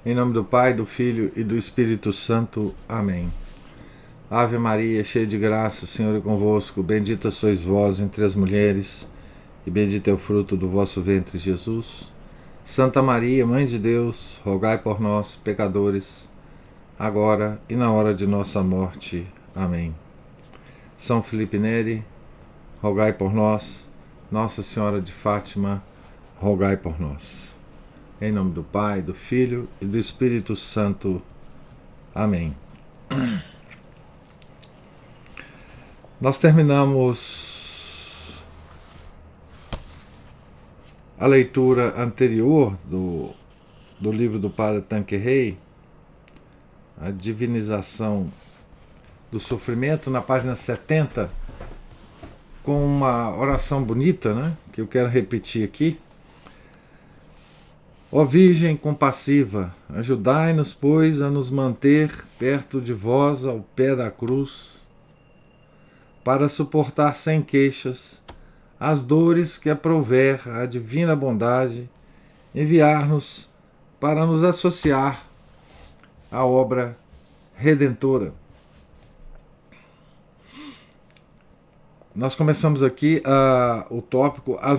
Em nome do Pai, do Filho e do Espírito Santo. Amém. Ave Maria, cheia de graça, o Senhor é convosco. Bendita sois vós entre as mulheres, e bendito é o fruto do vosso ventre, Jesus. Santa Maria, Mãe de Deus, rogai por nós, pecadores, agora e na hora de nossa morte. Amém. São Felipe Neri, rogai por nós. Nossa Senhora de Fátima, rogai por nós. Em nome do Pai, do Filho e do Espírito Santo. Amém. Nós terminamos a leitura anterior do livro do Padre Tanqueray, a divinização do sofrimento, na página 70, com uma oração bonita, né, que eu quero repetir aqui. Ó Virgem compassiva, ajudai-nos, pois, a nos manter perto de vós ao pé da cruz, para suportar sem queixas as dores que aprouver a divina bondade enviar-nos para nos associar à obra redentora. Nós começamos aqui o tópico a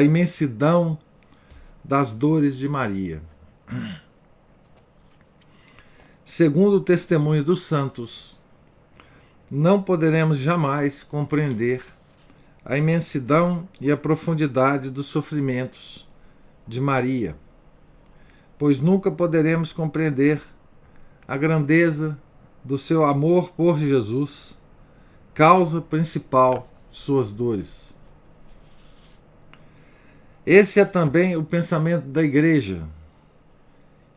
imensidão das dores de Maria. Segundo o testemunho dos santos, não poderemos jamais compreender a imensidão e a profundidade dos sofrimentos de Maria, pois nunca poderemos compreender a grandeza do seu amor por Jesus, causa principal de suas dores. Esse é também o pensamento da Igreja,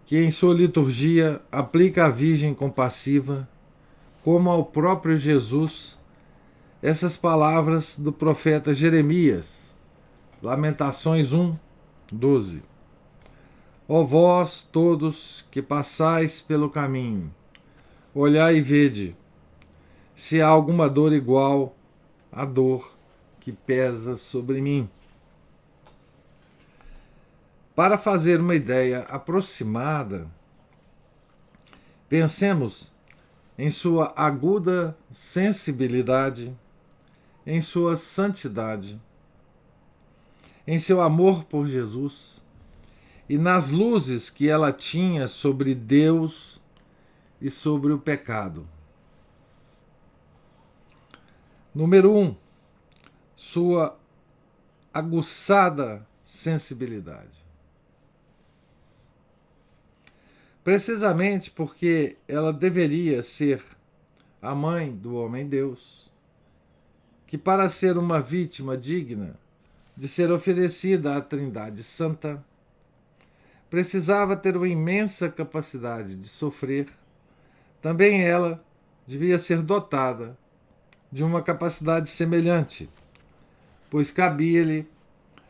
que em sua liturgia aplica à Virgem compassiva, como ao próprio Jesus, essas palavras do profeta Jeremias, Lamentações 1:12. Ó vós todos que passais pelo caminho, olhai e vede, se há alguma dor igual à dor que pesa sobre mim. Para fazer uma ideia aproximada, pensemos em sua aguda sensibilidade, em sua santidade, em seu amor por Jesus e nas luzes que ela tinha sobre Deus e sobre o pecado. Número 1. Sua aguçada sensibilidade. Precisamente porque ela deveria ser a mãe do homem-deus, que para ser uma vítima digna de ser oferecida à Trindade Santa, precisava ter uma imensa capacidade de sofrer, também ela devia ser dotada de uma capacidade semelhante, pois cabia-lhe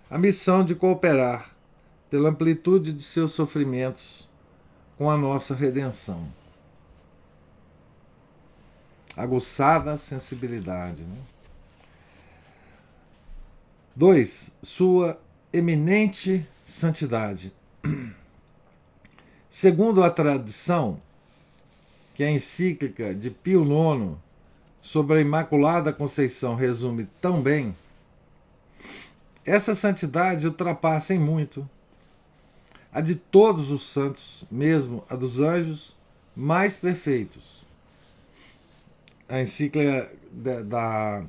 a missão de cooperar pela amplitude de seus sofrimentos com a nossa redenção. Aguçada sensibilidade. 2. Sua eminente santidade. Segundo a tradição, que a encíclica de Pio IX sobre a Imaculada Conceição resume tão bem, essa santidade ultrapassa em muito a de todos os santos, mesmo a dos anjos mais perfeitos. A encíclica da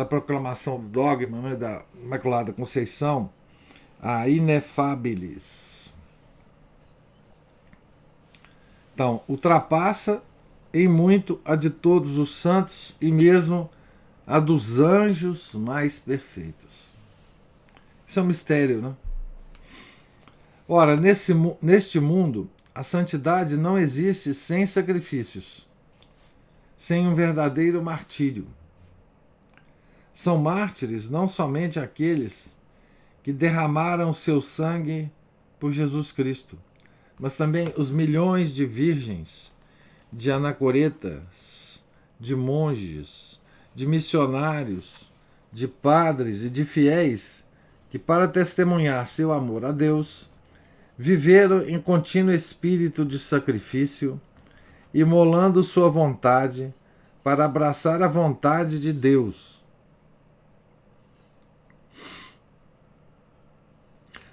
proclamação do dogma, né, da Imaculada Conceição, a Inefabilis. Então, ultrapassa em muito a de todos os santos e mesmo a dos anjos mais perfeitos. Isso é um mistério, né? Ora, neste mundo, a santidade não existe sem sacrifícios, sem um verdadeiro martírio. São mártires não somente aqueles que derramaram seu sangue por Jesus Cristo, mas também os milhões de virgens, de anacoretas, de monges, de missionários, de padres e de fiéis que, para testemunhar seu amor a Deus, viveram em contínuo espírito de sacrifício, imolando sua vontade para abraçar a vontade de Deus.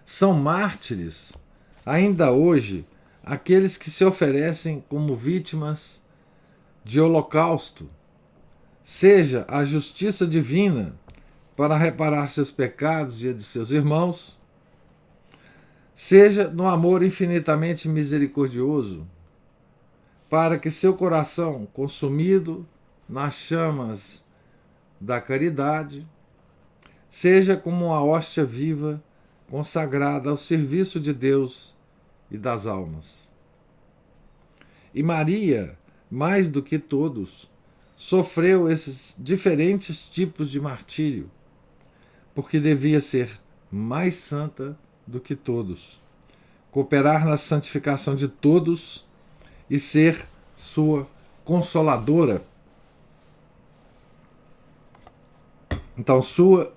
São mártires, ainda hoje, aqueles que se oferecem como vítimas de holocausto, seja a justiça divina para reparar seus pecados e a de seus irmãos, seja no amor infinitamente misericordioso, para que seu coração, consumido nas chamas da caridade, seja como uma hóstia viva consagrada ao serviço de Deus e das almas. E Maria, mais do que todos, sofreu esses diferentes tipos de martírio, porque devia ser mais santa do que todos, cooperar na santificação de todos e ser sua consoladora. Então, sua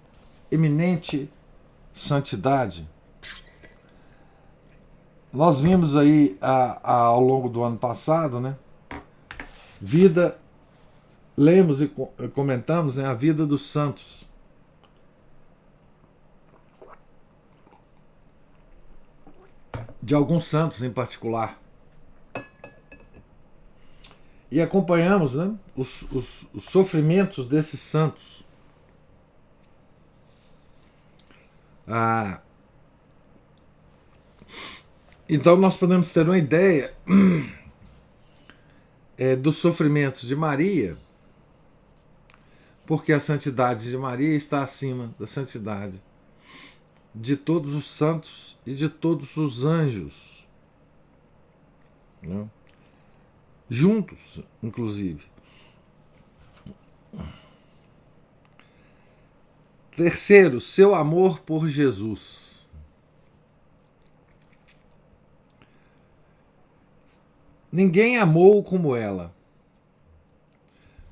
eminente santidade. Nós vimos aí ao longo do ano passado, né? Lemos e comentamos, né, a vida dos santos. De alguns santos em particular. E acompanhamos, né, os sofrimentos desses santos. Então nós podemos ter uma ideia dos sofrimentos de Maria, porque a santidade de Maria está acima da santidade de todos os santos e de todos os anjos, né? Juntos, inclusive. Terceiro, seu amor por Jesus. Ninguém amou como ela,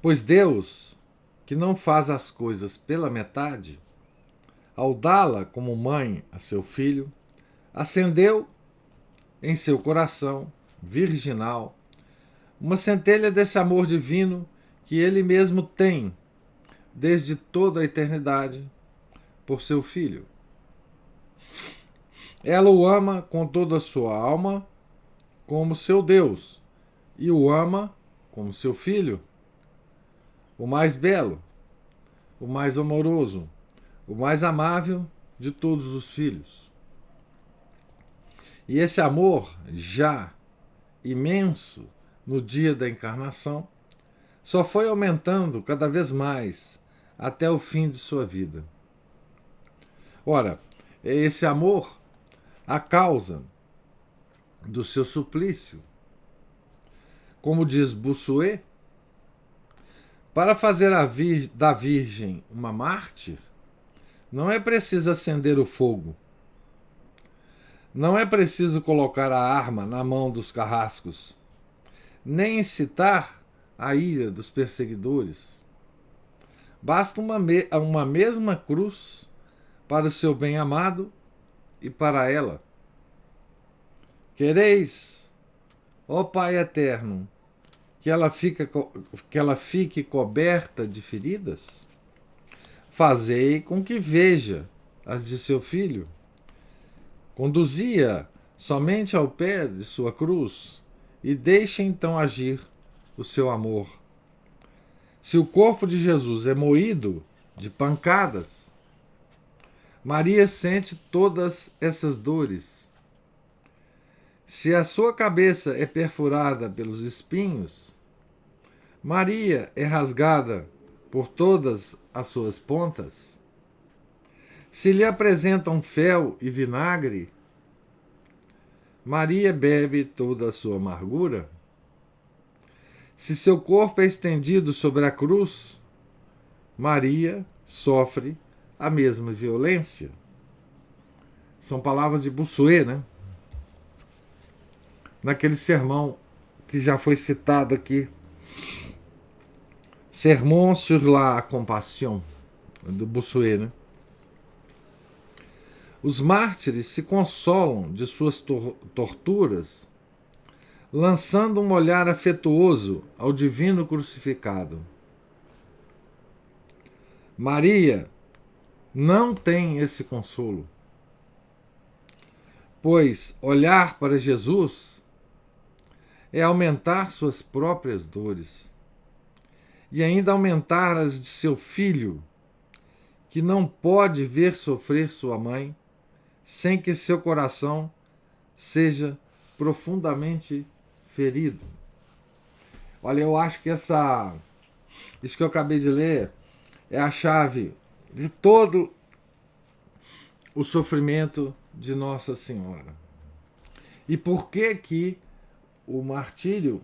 pois Deus, que não faz as coisas pela metade, ao dá-la como mãe a seu filho, acendeu em seu coração virginal uma centelha desse amor divino que ele mesmo tem desde toda a eternidade por seu filho. Ela o ama com toda a sua alma como seu Deus e o ama como seu filho, o mais belo, o mais amoroso, o mais amável de todos os filhos. E esse amor, já imenso no dia da encarnação, só foi aumentando cada vez mais até o fim de sua vida. Ora, é esse amor a causa do seu suplício. Como diz Bossuet, para fazer da Virgem uma mártir, não é preciso acender o fogo. Não é preciso colocar a arma na mão dos carrascos, nem incitar a ira dos perseguidores. Basta uma mesma cruz para o seu bem-amado e para ela. Quereis, ó Pai eterno, que ela fique coberta de feridas? Fazei com que veja as de seu filho. Conduzia somente ao pé de sua cruz e deixe então agir o seu amor. Se o corpo de Jesus é moído de pancadas, Maria sente todas essas dores. Se a sua cabeça é perfurada pelos espinhos, Maria é rasgada por todas as suas pontas. Se lhe apresentam fel e vinagre, Maria bebe toda a sua amargura. Se seu corpo é estendido sobre a cruz, Maria sofre a mesma violência. São palavras de Bossuet, né? Naquele sermão que já foi citado aqui, Sermon sur la Compassion, do Bossuet, né? Os mártires se consolam de suas torturas, lançando um olhar afetuoso ao divino crucificado. Maria não tem esse consolo, pois olhar para Jesus é aumentar suas próprias dores e ainda aumentar as de seu filho, que não pode ver sofrer sua mãe sem que seu coração seja profundamente ferido. Olha, eu acho que isso que eu acabei de ler é a chave de todo o sofrimento de Nossa Senhora. E por que que o martírio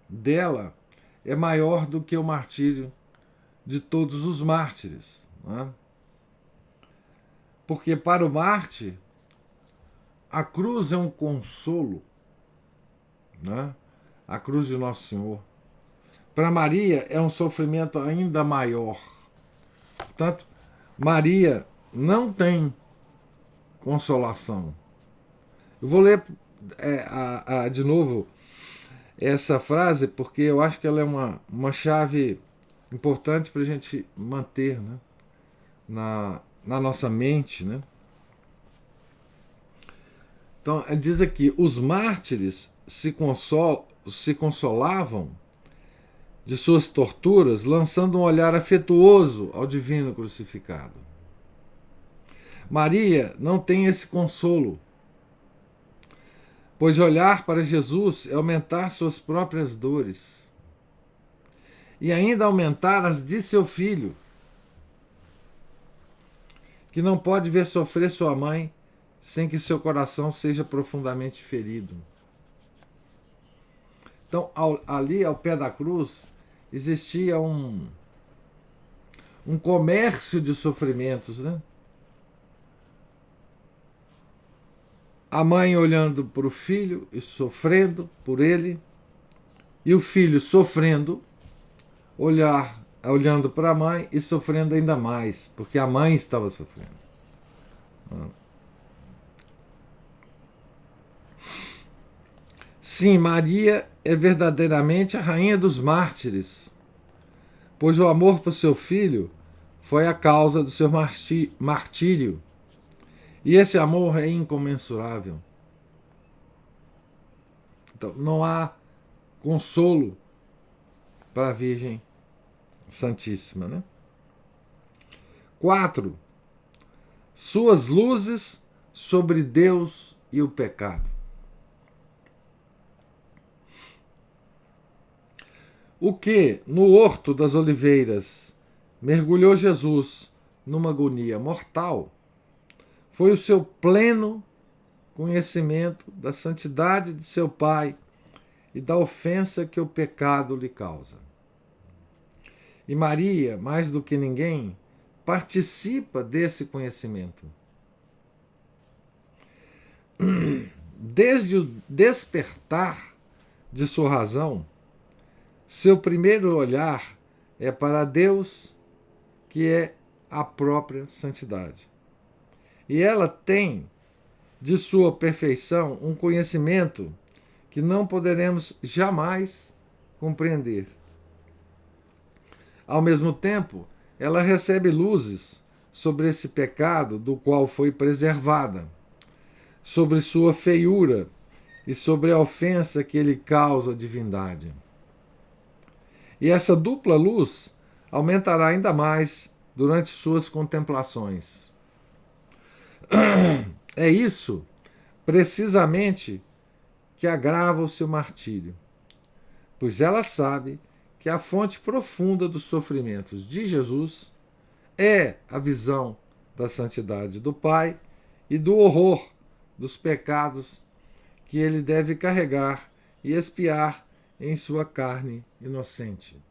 dela é maior do que o martírio de todos os mártires? Né? Porque para o mártir, a cruz é um consolo, né? A cruz de Nosso Senhor. Para Maria é um sofrimento ainda maior. Portanto, Maria não tem consolação. Eu vou ler de novo essa frase porque eu acho que ela é uma chave importante para a gente manter, né, na nossa mente, né? Então, diz aqui: os mártires se consolavam de suas torturas, lançando um olhar afetuoso ao divino crucificado. Maria não tem esse consolo, pois olhar para Jesus é aumentar suas próprias dores e ainda aumentar as de seu filho, que não pode ver sofrer sua mãe sem que seu coração seja profundamente ferido. Então, ali ao pé da cruz, existia um comércio de sofrimentos, né? A mãe olhando para o filho e sofrendo por ele, e o filho sofrendo, olhando para a mãe e sofrendo ainda mais, porque a mãe estava sofrendo. Sim, Maria é verdadeiramente a rainha dos mártires, pois o amor por seu filho foi a causa do seu martírio. E esse amor é incomensurável. Então, não há consolo para a Virgem Santíssima, né? 4. Suas luzes sobre Deus e o pecado. O que, no Horto das Oliveiras, mergulhou Jesus numa agonia mortal foi o seu pleno conhecimento da santidade de seu Pai e da ofensa que o pecado lhe causa. E Maria, mais do que ninguém, participa desse conhecimento. Desde o despertar de sua razão, seu primeiro olhar é para Deus, que é a própria santidade. E ela tem de sua perfeição um conhecimento que não poderemos jamais compreender. Ao mesmo tempo, ela recebe luzes sobre esse pecado do qual foi preservada, sobre sua feiura e sobre a ofensa que ele causa à divindade. E essa dupla luz aumentará ainda mais durante suas contemplações. É isso, precisamente, que agrava o seu martírio, pois ela sabe que a fonte profunda dos sofrimentos de Jesus é a visão da santidade do Pai e do horror dos pecados que ele deve carregar e expiar em sua carne inocente.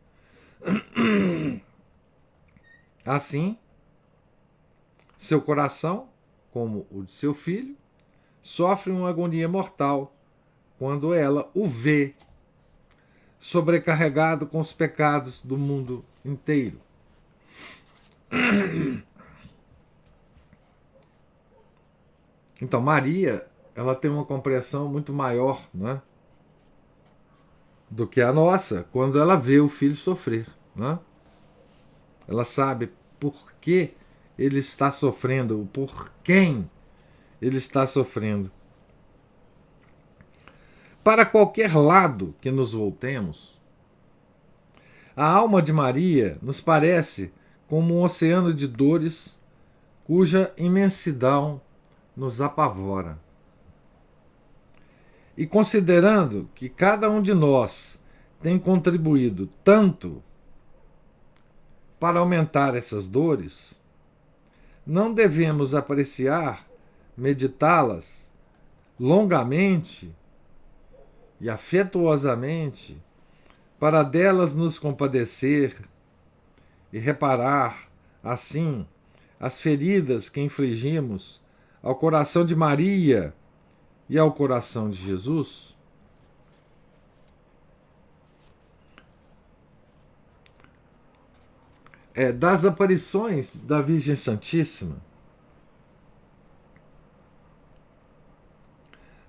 Assim, seu coração, como o de seu filho, sofre uma agonia mortal quando ela o vê sobrecarregado com os pecados do mundo inteiro. Então, Maria, ela tem uma compreensão muito maior, né, do que a nossa quando ela vê o filho sofrer. Né? Ela sabe por que ele está sofrendo, por quem ele está sofrendo. Para qualquer lado que nos voltemos, a alma de Maria nos parece como um oceano de dores cuja imensidão nos apavora. E considerando que cada um de nós tem contribuído tanto para aumentar essas dores, não devemos apreciar, meditá-las longamente e afetuosamente, para delas nos compadecer e reparar, assim, as feridas que infligimos ao coração de Maria e ao coração de Jesus? Das aparições da Virgem Santíssima,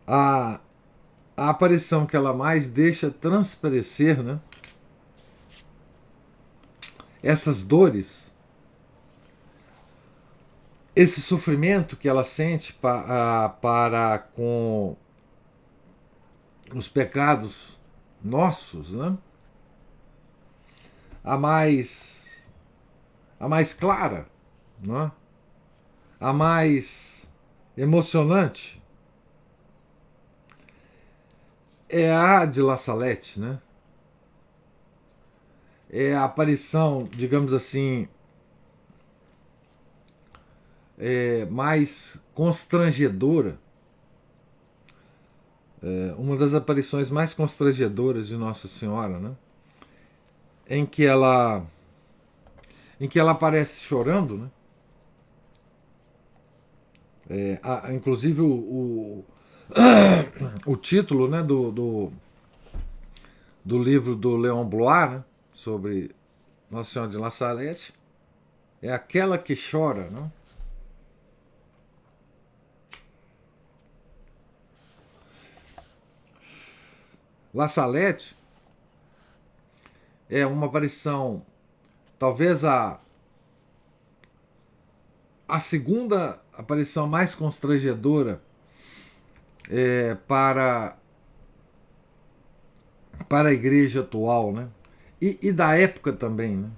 a, a aparição que ela mais deixa transparecer, né, essas dores, esse sofrimento que ela sente para com os pecados nossos, né, a mais, a mais clara, né, a mais emocionante, é a de La Salette, né? É a aparição, digamos assim, mais constrangedora, uma das aparições mais constrangedoras de Nossa Senhora, né? Em que ela aparece chorando, né? Inclusive o título, né, do livro do Leon Blois, né, sobre Nossa Senhora de La Salette, é Aquela que Chora. Né? La Salette é uma aparição, talvez a segunda aparição mais constrangedora para a igreja atual, né? E da época também, né?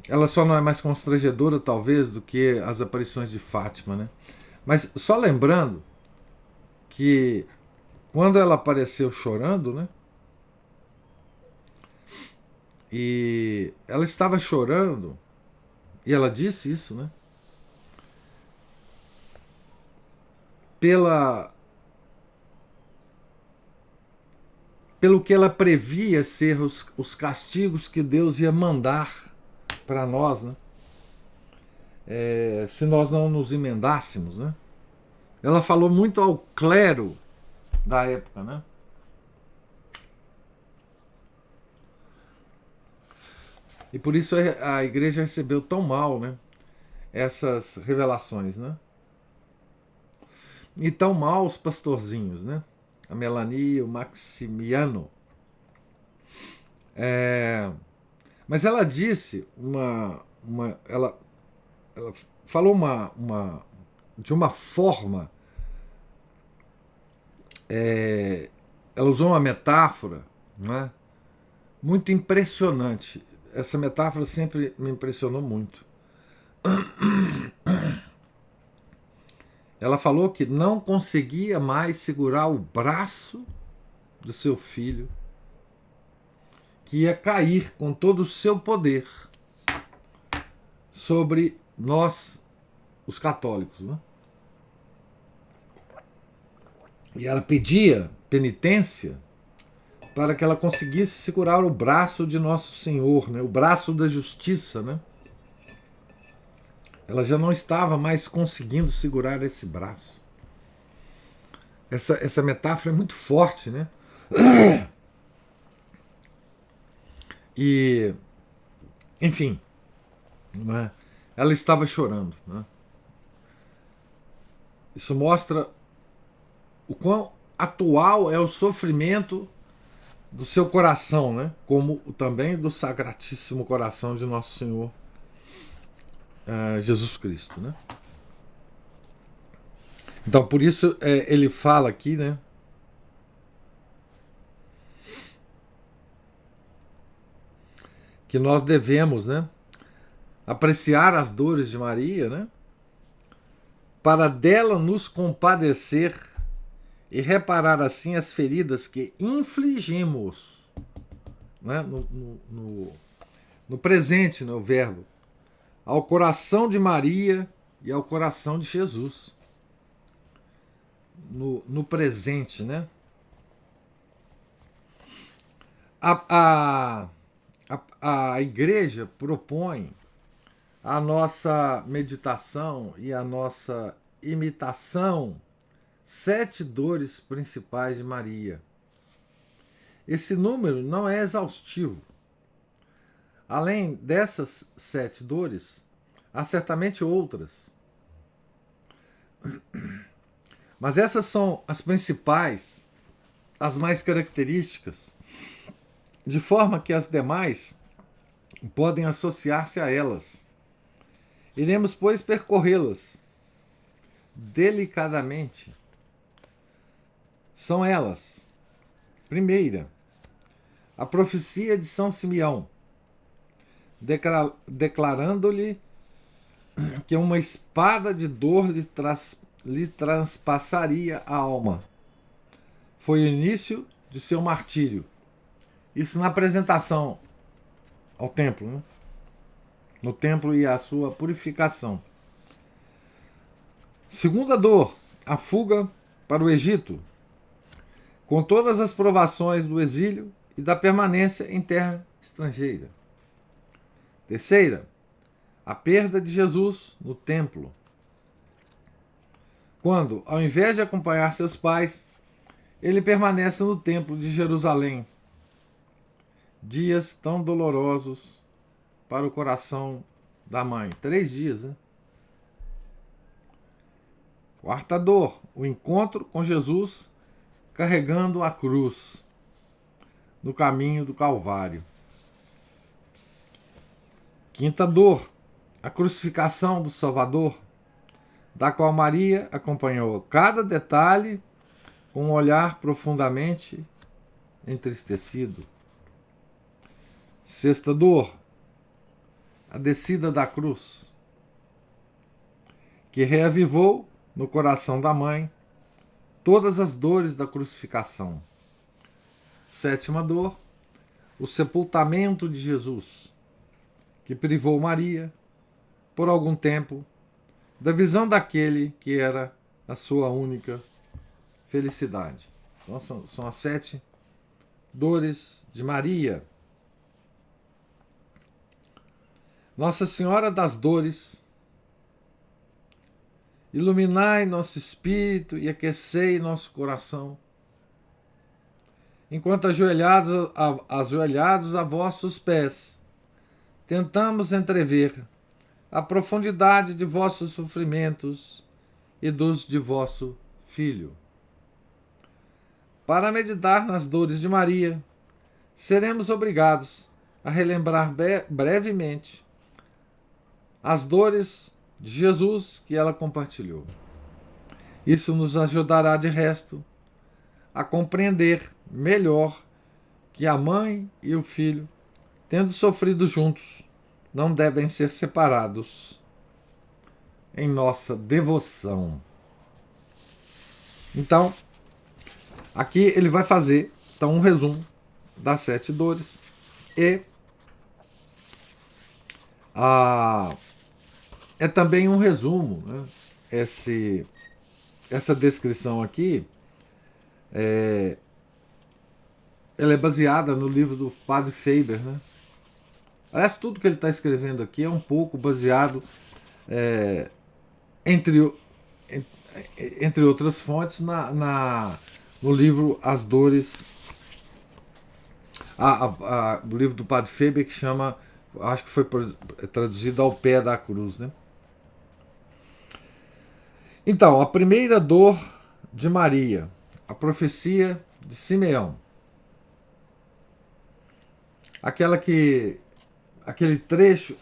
Ela só não é mais constrangedora, talvez, do que as aparições de Fátima, né? Mas só lembrando que quando ela apareceu chorando, né? E ela estava chorando, e ela disse isso, né? Pelo que ela previa ser os castigos que Deus ia mandar para nós, né? Se nós não nos emendássemos, né? Ela falou muito ao clero da época, né? E por isso a igreja recebeu tão mal, né, essas revelações, né? E tão mal os pastorzinhos, né? A Melanie e o Maximiano. Mas ela disse ela falou de uma forma, ela usou uma metáfora, né, muito impressionante. Essa metáfora sempre me impressionou muito. Ela falou que não conseguia mais segurar o braço do seu filho, que ia cair com todo o seu poder sobre nós, os católicos. Né? E ela pedia penitência para que ela conseguisse segurar o braço de Nosso Senhor, né? O braço da justiça. Né? Ela já não estava mais conseguindo segurar esse braço. Essa metáfora é muito forte, né? E, enfim, né? Ela estava chorando. Né? Isso mostra o quão atual é o sofrimento do seu coração, né? Como também do Sacratíssimo Coração de Nosso Senhor Jesus Cristo, né? Então, por isso ele fala aqui, né? Que nós devemos, né? Apreciar as dores de Maria, né? Para dela nos compadecer e reparar assim as feridas que infligimos, né? No presente, no verbo, ao coração de Maria e ao coração de Jesus. No presente, né? A igreja propõe a nossa meditação e a nossa imitação 7 dores principais de Maria. Esse número não é exaustivo. Além dessas 7 dores, há certamente outras. Mas essas são as principais, as mais características, de forma que as demais podem associar-se a elas. Iremos, pois, percorrê-las delicadamente. São elas: primeira, a profecia de São Simeão, declarando-lhe que uma espada de dor lhe transpassaria a alma. Foi o início de seu martírio. Isso na apresentação ao templo, né? No templo e a sua purificação. Segunda dor, a fuga para o Egito, com todas as provações do exílio e da permanência em terra estrangeira. Terceira, a perda de Jesus no templo, quando, ao invés de acompanhar seus pais, ele permanece no templo de Jerusalém. Dias tão dolorosos para o coração da mãe. 3 dias, né? Quarta dor, o encontro com Jesus carregando a cruz no caminho do Calvário. Quinta dor, a crucificação do Salvador, da qual Maria acompanhou cada detalhe com um olhar profundamente entristecido. Sexta dor, a descida da cruz, que reavivou no coração da mãe todas as dores da crucificação. Sétima dor, o sepultamento de Jesus, que privou Maria, por algum tempo, da visão daquele que era a sua única felicidade. Então, são as 7 dores de Maria. Nossa Senhora das Dores, iluminai nosso espírito e aquecei nosso coração, enquanto ajoelhados a vossos pés, tentamos entrever a profundidade de vossos sofrimentos e dos de vosso Filho. Para meditar nas dores de Maria, seremos obrigados a relembrar brevemente as dores de Jesus que ela compartilhou. Isso nos ajudará, de resto, a compreender melhor que a mãe e o filho, tendo sofrido juntos, não devem ser separados em nossa devoção. Então, aqui ele vai fazer um resumo das 7 dores e é também um resumo, né? Essa descrição aqui ela é baseada no livro do Padre Faber, né? Aliás, tudo que ele está escrevendo aqui é um pouco baseado, entre outras fontes, no livro As Dores, o livro do Padre Faber, que chama, acho que foi traduzido Ao Pé da Cruz, né? Então, a primeira dor de Maria, a profecia de Simeão. Aquela que. Aquele trecho,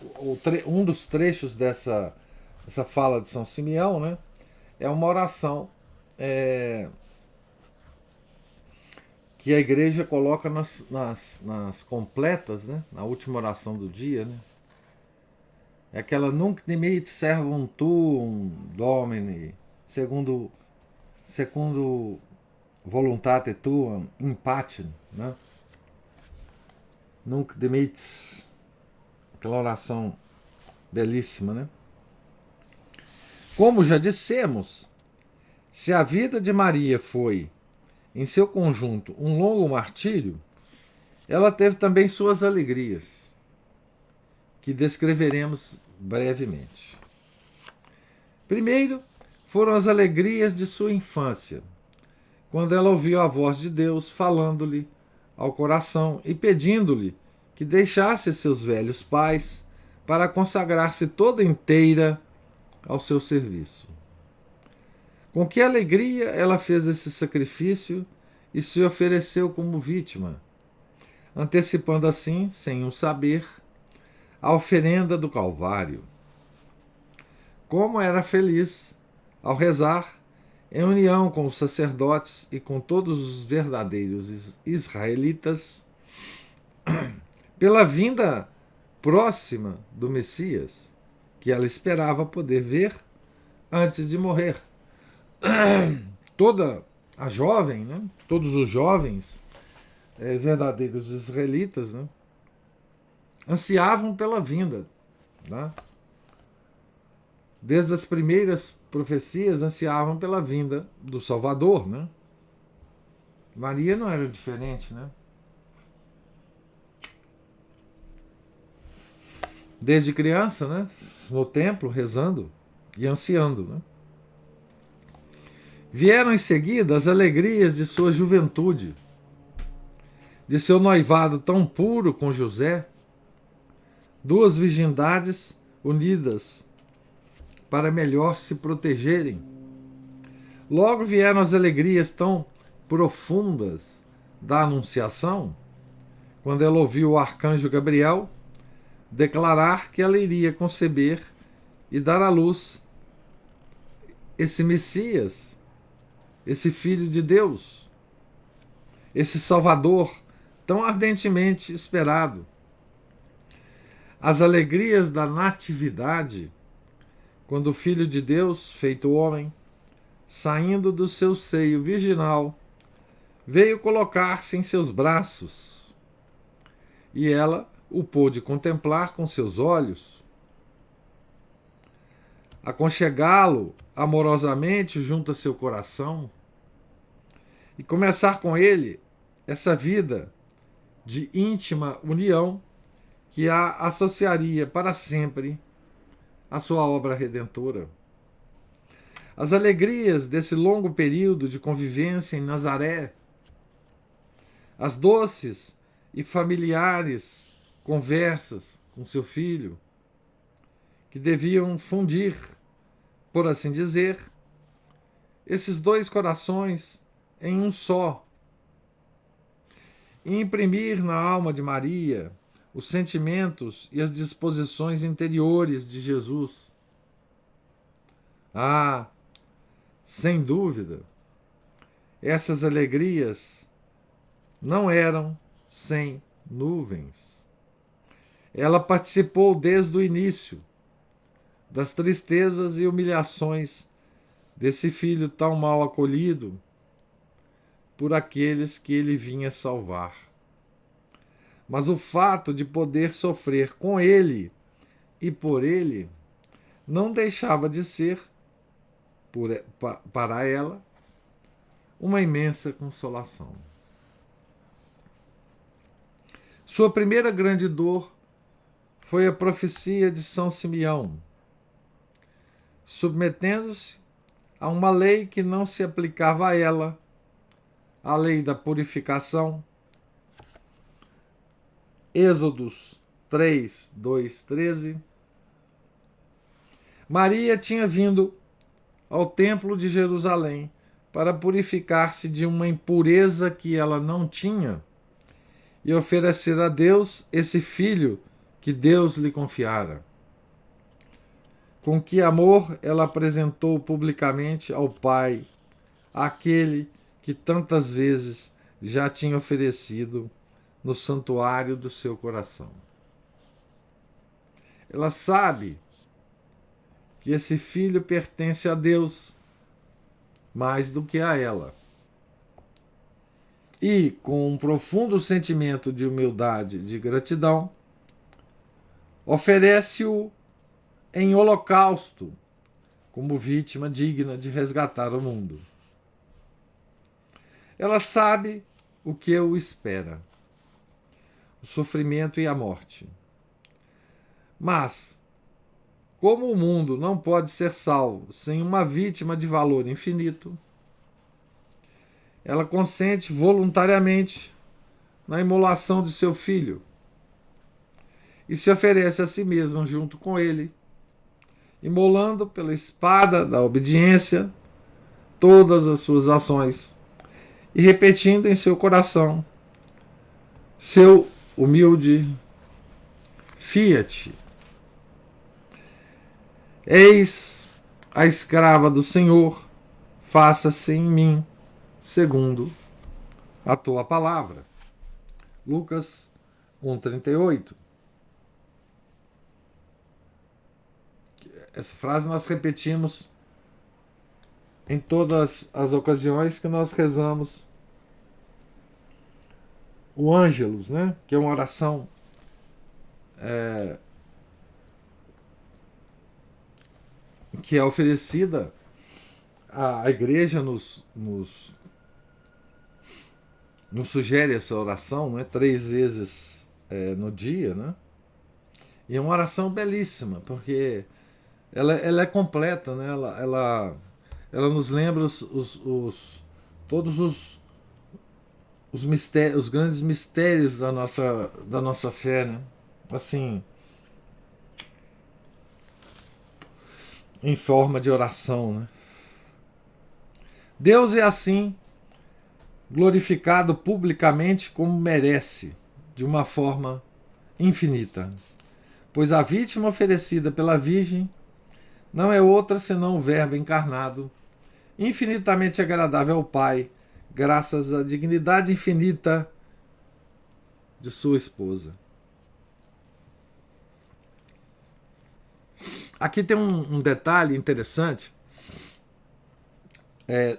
um dos trechos dessa fala de São Simeão, né? É uma oração é, que a igreja coloca nas completas, né? Na última oração do dia, né? É aquela Nunc dimit servum tuum, Domine, segundo voluntate tuam, in pacem, né? Nunc dimit, aquela oração belíssima, né? Como já dissemos, se a vida de Maria foi, em seu conjunto, um longo martírio, ela teve também suas alegrias, que descreveremos brevemente. Primeiro, foram as alegrias de sua infância, quando ela ouviu a voz de Deus falando-lhe ao coração e pedindo-lhe que deixasse seus velhos pais para consagrar-se toda inteira ao seu serviço. Com que alegria ela fez esse sacrifício e se ofereceu como vítima, antecipando assim, sem o saber, a oferenda do Calvário. Como era feliz ao rezar, em união com os sacerdotes e com todos os verdadeiros israelitas, pela vinda próxima do Messias, que ela esperava poder ver antes de morrer. Toda a jovem, né? Todos os jovens verdadeiros israelitas, né? Ansiavam pela vinda, né? Desde as primeiras profecias ansiavam pela vinda do Salvador, né? Maria não era diferente, né? Desde criança, né? No templo, rezando e ansiando, né? Vieram em seguida as alegrias de sua juventude, de seu noivado tão puro com José, duas virgindades unidas para melhor se protegerem. Logo vieram as alegrias tão profundas da Anunciação, quando ela ouviu o arcanjo Gabriel declarar que ela iria conceber e dar à luz esse Messias, esse Filho de Deus, esse Salvador tão ardentemente esperado. As alegrias da natividade, quando o Filho de Deus, feito homem, saindo do seu seio virginal, veio colocar-se em seus braços, e ela o pôde contemplar com seus olhos, aconchegá-lo amorosamente junto a seu coração e começar com ele essa vida de íntima união que a associaria para sempre à sua obra redentora. As alegrias desse longo período de convivência em Nazaré, as doces e familiares conversas com seu filho, que deviam fundir, por assim dizer, esses dois corações em um só, e imprimir na alma de Maria os sentimentos e as disposições interiores de Jesus. Ah, sem dúvida, essas alegrias não eram sem nuvens. Ela participou desde o início das tristezas e humilhações desse filho tão mal acolhido por aqueles que ele vinha salvar. Mas o fato de poder sofrer com ele e por ele não deixava de ser, para ela, uma imensa consolação. Sua primeira grande dor foi a profecia de São Simeão, submetendo-se a uma lei que não se aplicava a ela, a lei da purificação. Êxodos 3, 2, 13. Maria tinha vindo ao templo de Jerusalém para purificar-se de uma impureza que ela não tinha e oferecer a Deus esse filho que Deus lhe confiara. Com que amor ela apresentou publicamente ao Pai aquele que tantas vezes já tinha oferecido no santuário do seu coração. Ela sabe que esse filho pertence a Deus mais do que a ela. E, com um profundo sentimento de humildade e de gratidão, oferece-o em holocausto como vítima digna de resgatar o mundo. Ela sabe o que o espera, o sofrimento e a morte. Mas, como o mundo não pode ser salvo sem uma vítima de valor infinito, ela consente voluntariamente na imolação de seu filho e se oferece a si mesma junto com ele, imolando pela espada da obediência todas as suas ações e repetindo em seu coração seu humilde fiat. Eis a escrava do Senhor, faça-se em mim segundo a tua palavra. Lucas 1,38. Essa frase nós repetimos em todas as ocasiões que nós rezamos o Ângelus, né? Que é uma oração que é oferecida à igreja nos sugere essa oração, né? 3 vezes no dia, né? E é uma oração belíssima, porque ela é completa, né? Ela nos lembra todos os mistérios, os grandes mistérios da nossa fé, né? Assim, em forma de oração, né? Deus é assim glorificado publicamente como merece, de uma forma infinita, pois a vítima oferecida pela Virgem não é outra senão o Verbo encarnado, infinitamente agradável ao Pai, graças à dignidade infinita de sua esposa. Aqui tem um detalhe interessante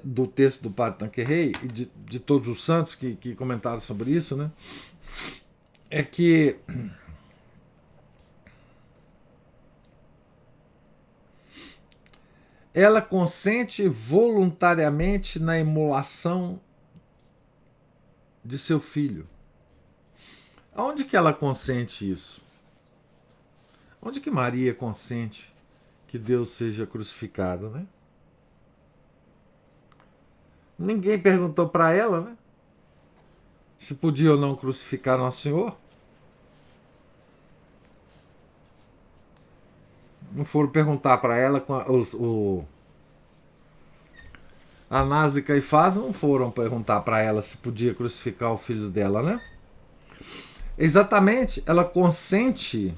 do texto do Padre Tanqueray e de todos os santos que comentaram sobre isso, né? É que ela consente voluntariamente na imolação de seu filho. Aonde que ela consente isso? Onde que Maria consente que Deus seja crucificado, né? Ninguém perguntou para ela, né? Se podia ou não crucificar Nosso Senhor. Não foram perguntar para ela, Anás e Caifás não foram perguntar para ela se podia crucificar o filho dela, né? Exatamente, ela consente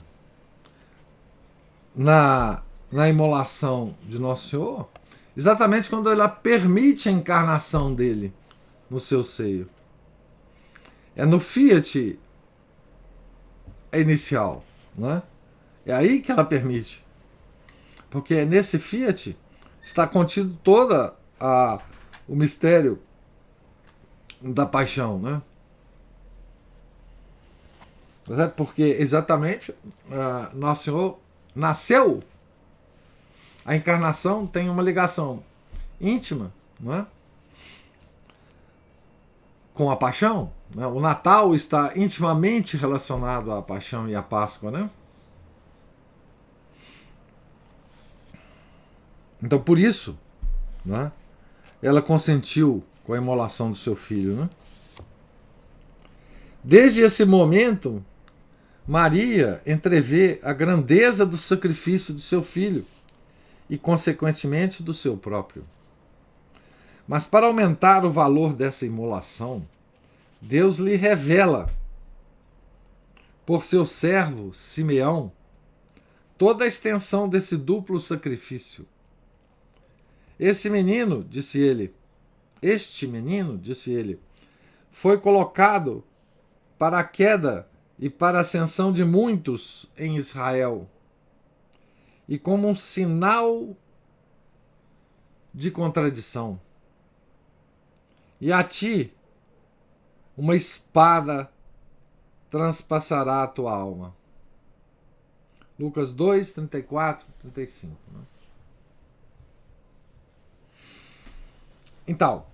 na imolação de Nosso Senhor, exatamente quando ela permite a encarnação dele no seu seio. É no fiat inicial, né? É aí que ela permite. Porque nesse fiat está contido todo o mistério da paixão, né? Porque exatamente Nosso Senhor nasceu, a encarnação tem uma ligação íntima, não é? Com a paixão, né? O Natal está intimamente relacionado à paixão e à Páscoa, né? Então, por isso, né, ela consentiu com a imolação do seu filho, né? Desde esse momento, Maria entrevê a grandeza do sacrifício do seu filho e, consequentemente, do seu próprio. Mas para aumentar o valor dessa imolação, Deus lhe revela, por seu servo Simeão, toda a extensão desse duplo sacrifício. Este menino, disse ele, foi colocado para a queda e para a ascensão de muitos em Israel, e como um sinal de contradição. E a ti, uma espada transpassará a tua alma. Lucas 2, 34, 35. Né? Então,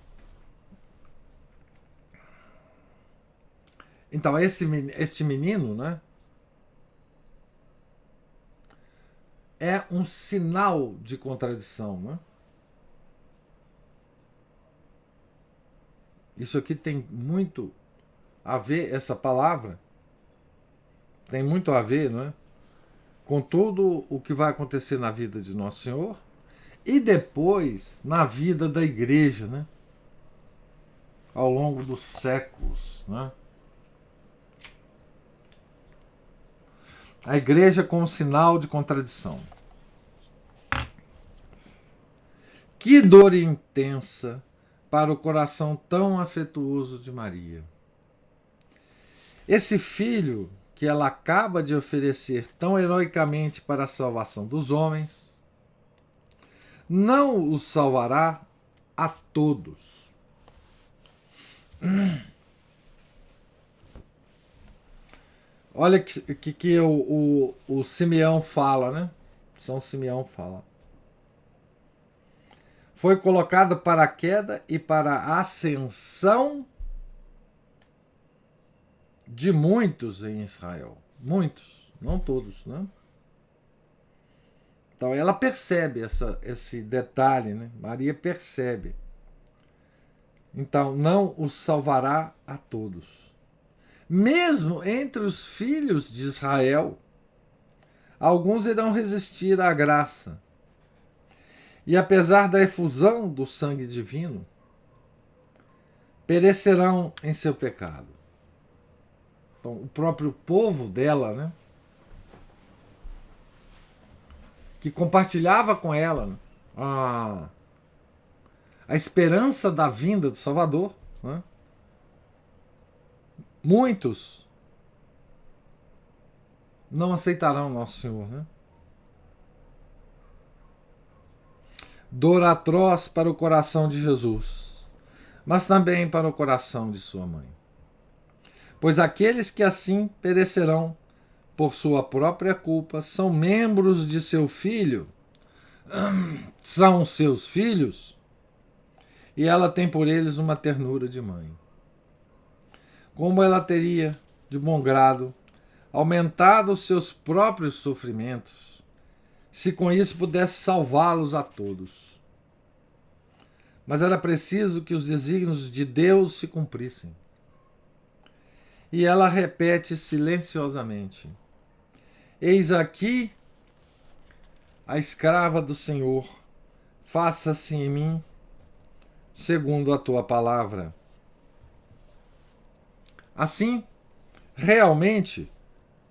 este menino, né, é um sinal de contradição. Né? Isso aqui tem muito a ver, essa palavra tem muito a ver, não é? Com tudo o que vai acontecer na vida de Nosso Senhor e depois na vida da igreja, né? Ao longo dos séculos, né? A igreja como sinal de contradição. Que dor intensa para o coração tão afetuoso de Maria. Esse filho que ela acaba de oferecer tão heroicamente para a salvação dos homens, não os salvará a todos. Olha que o Simeão fala, né? São Simeão fala. Foi colocado para a queda e para a ascensão de muitos em Israel. Muitos, não todos, né? Então ela percebe esse detalhe, né? Maria percebe. Então não os salvará a todos. Mesmo entre os filhos de Israel, alguns irão resistir à graça. E apesar da efusão do sangue divino, perecerão em seu pecado. Então, o próprio povo dela, né, que compartilhava com ela, né, a esperança da vinda do Salvador, né, muitos não aceitarão Nosso Senhor. Né? Dor atroz para o coração de Jesus, mas também para o coração de sua mãe. Pois aqueles que assim perecerão por sua própria culpa são membros de seu filho, são seus filhos, e ela tem por eles uma ternura de mãe. Como ela teria, de bom grado, aumentado os seus próprios sofrimentos, se com isso pudesse salvá-los a todos. Mas era preciso que os desígnios de Deus se cumprissem. E ela repete silenciosamente: eis aqui a escrava do Senhor, faça-se em mim segundo a tua palavra. Assim, realmente,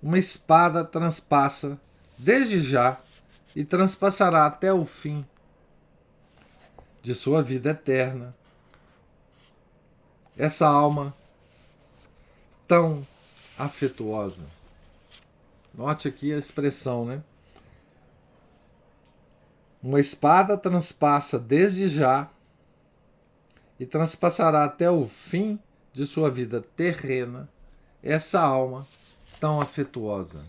uma espada transpassa desde já e transpassará até o fim de sua vida eterna essa alma tão afetuosa. Note aqui a expressão, né? Uma espada transpassa desde já e transpassará até o fim de sua vida terrena essa alma tão afetuosa.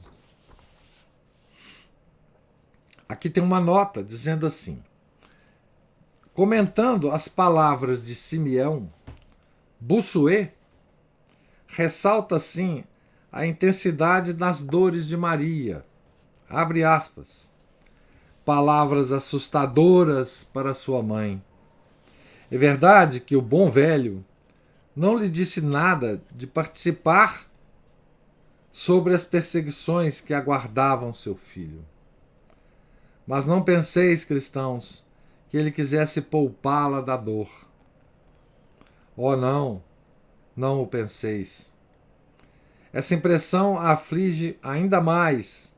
Aqui tem uma nota dizendo assim: comentando as palavras de Simeão, Bossuet ressalta assim a intensidade das dores de Maria. Abre aspas. Palavras assustadoras para sua mãe. É verdade que o bom velho não lhe disse nada de participar sobre as perseguições que aguardavam seu filho. Mas não penseis, cristãos, que ele quisesse poupá-la da dor. Oh, não, não o penseis. Essa impressão a aflige ainda mais.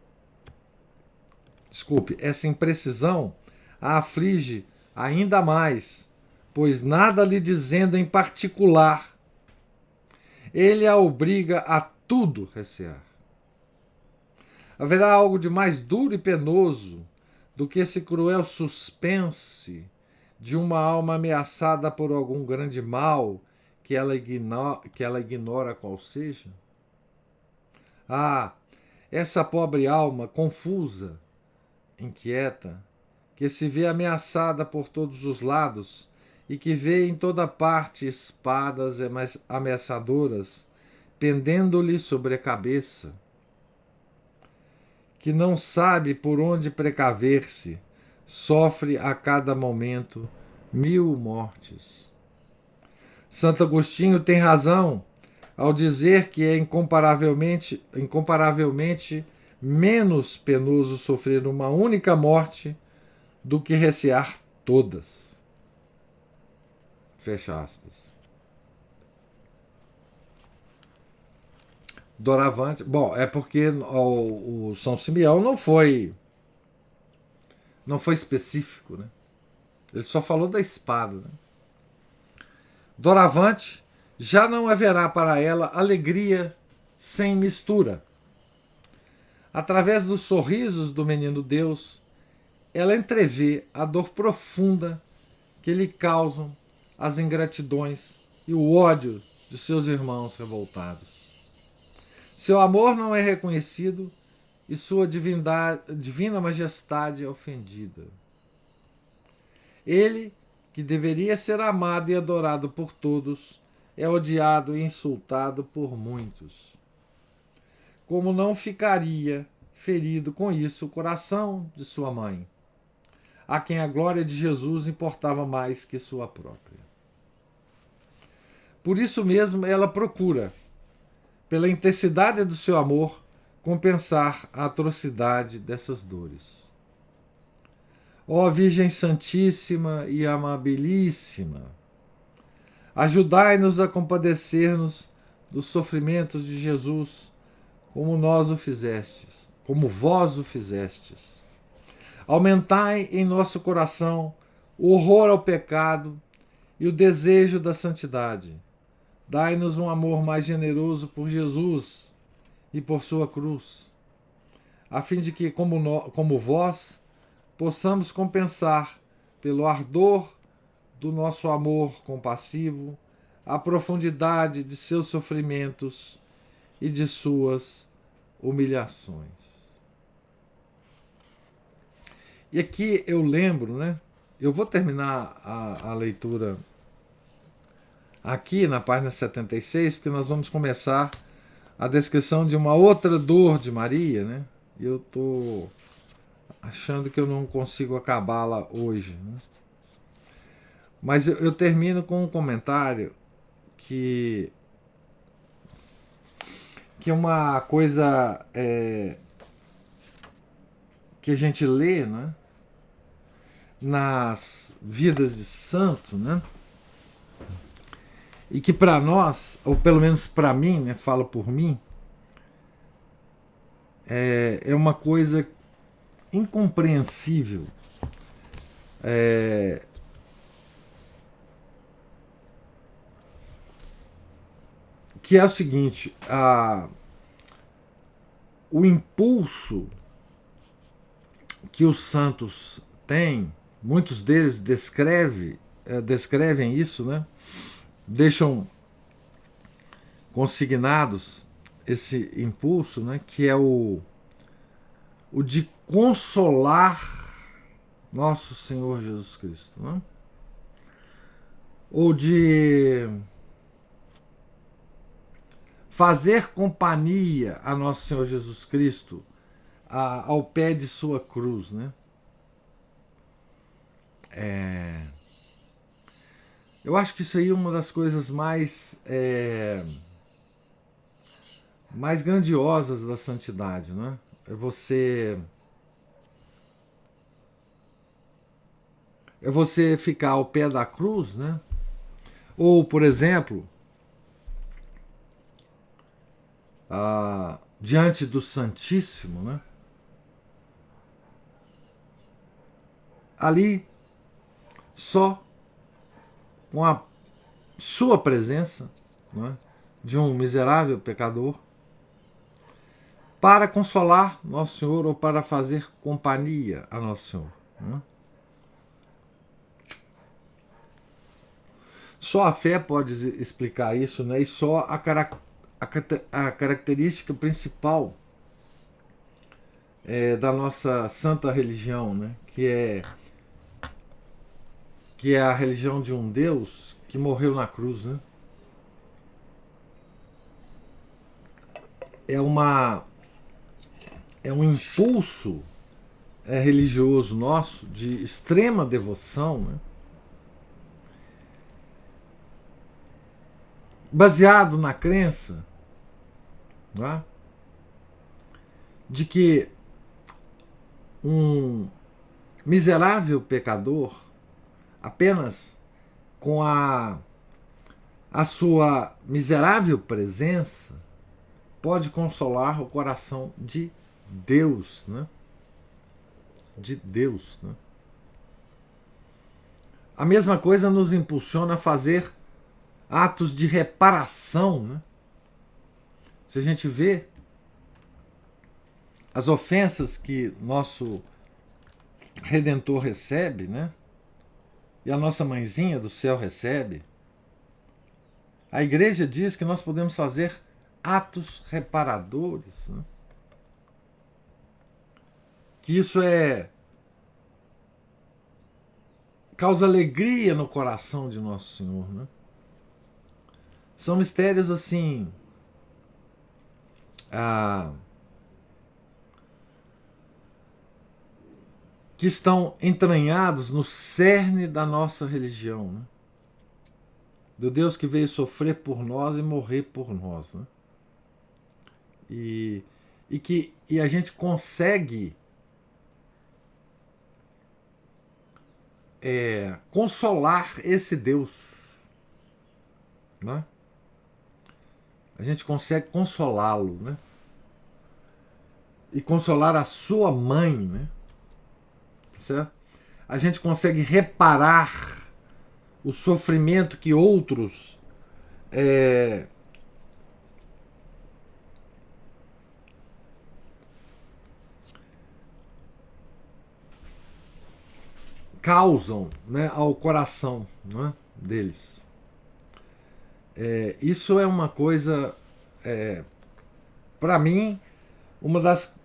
Desculpe, essa imprecisão a aflige ainda mais, pois nada lhe dizendo em particular, ele a obriga a tudo recear. Haverá algo de mais duro e penoso do que esse cruel suspense de uma alma ameaçada por algum grande mal que ela ignora qual seja? Ah, essa pobre alma confusa, inquieta, que se vê ameaçada por todos os lados e que vê em toda parte espadas ameaçadoras pendendo-lhe sobre a cabeça, que não sabe por onde precaver-se, sofre a cada momento 1000 mortes. Santo Agostinho tem razão ao dizer que é incomparavelmente menos penoso sofrer uma única morte do que recear todas. Fecha aspas. Doravante. Bom, é porque o São Simeão não foi específico, né? Ele só falou da espada. Né? Doravante, já não haverá para ela alegria sem mistura. Através dos sorrisos do menino Deus, ela entrevê a dor profunda que lhe causam as ingratidões e o ódio de seus irmãos revoltados. Seu amor não é reconhecido e sua divina majestade é ofendida. Ele, que deveria ser amado e adorado por todos, é odiado e insultado por muitos. Como não ficaria ferido com isso o coração de sua mãe, a quem a glória de Jesus importava mais que sua própria. Por isso mesmo ela procura, pela intensidade do seu amor, compensar a atrocidade dessas dores. Ó Virgem Santíssima e Amabilíssima, ajudai-nos a compadecer-nos dos sofrimentos de Jesus, como vós o fizestes. Aumentai em nosso coração o horror ao pecado e o desejo da santidade. Dai-nos um amor mais generoso por Jesus e por sua cruz, a fim de que, como vós, possamos compensar, pelo ardor do nosso amor compassivo, a profundidade de seus sofrimentos e de suas humilhações. E aqui eu lembro, né? Eu vou terminar a leitura aqui na página 76, porque nós vamos começar a descrição de uma outra dor de Maria, né? E eu estou achando que eu não consigo acabá-la hoje. Né? Mas eu termino com um comentário que é uma coisa que a gente lê, né? Nas vidas de santo, né? E que para nós, ou pelo menos para mim, né, falo por mim, é uma coisa incompreensível. Que é o seguinte, o impulso que os santos têm, muitos deles descrevem isso, né? Deixam consignados esse impulso, né? Que é o de consolar nosso Senhor Jesus Cristo, né? Ou de fazer companhia a nosso Senhor Jesus Cristo ao pé de sua cruz, né? Eu acho que isso aí é uma das coisas mais grandiosas da santidade, né? É você é você ficar ao pé da cruz, né? Ou, por exemplo, diante do Santíssimo, né? Ali, só com a sua presença, né? De um miserável pecador, para consolar Nosso Senhor ou para fazer companhia a Nosso Senhor, né? Só a fé pode explicar isso, né? E só a característica principal da nossa santa religião, né? Que é a religião de um Deus que morreu na cruz, né? É um impulso religioso nosso de extrema devoção, né? Baseado na crença, né? De que um miserável pecador, apenas com a sua miserável presença, pode consolar o coração de Deus, né? De Deus, né? A mesma coisa nos impulsiona a fazer atos de reparação, né? Se a gente vê as ofensas que nosso Redentor recebe, né? E a nossa mãezinha do céu recebe, a igreja diz que nós podemos fazer atos reparadores, né? Que isso causa alegria no coração de Nosso Senhor, né? São mistérios assim que estão entranhados no cerne da nossa religião, né? Do Deus que veio sofrer por nós e morrer por nós, né? E a gente consegue consolar esse Deus, né? A gente consegue consolá-lo, né? E consolar a sua mãe, né? Certo? A gente consegue reparar o sofrimento que outros causam, né, ao coração, né, deles. Isso é uma coisa, para mim, uma das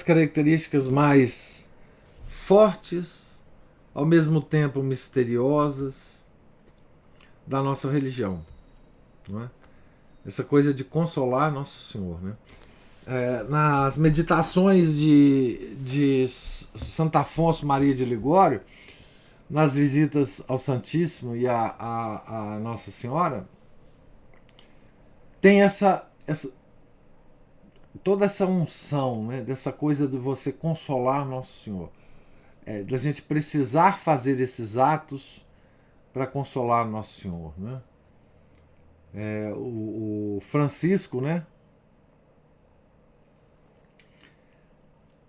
características mais fortes, ao mesmo tempo misteriosas, da nossa religião, não é? Essa coisa de consolar Nosso Senhor, né? Nas meditações de Santo Afonso Maria de Ligório, nas visitas ao Santíssimo e a Nossa Senhora, tem toda essa unção, né, dessa coisa de você consolar Nosso Senhor, da gente precisar fazer esses atos para consolar Nosso Senhor, né? O Francisco, né,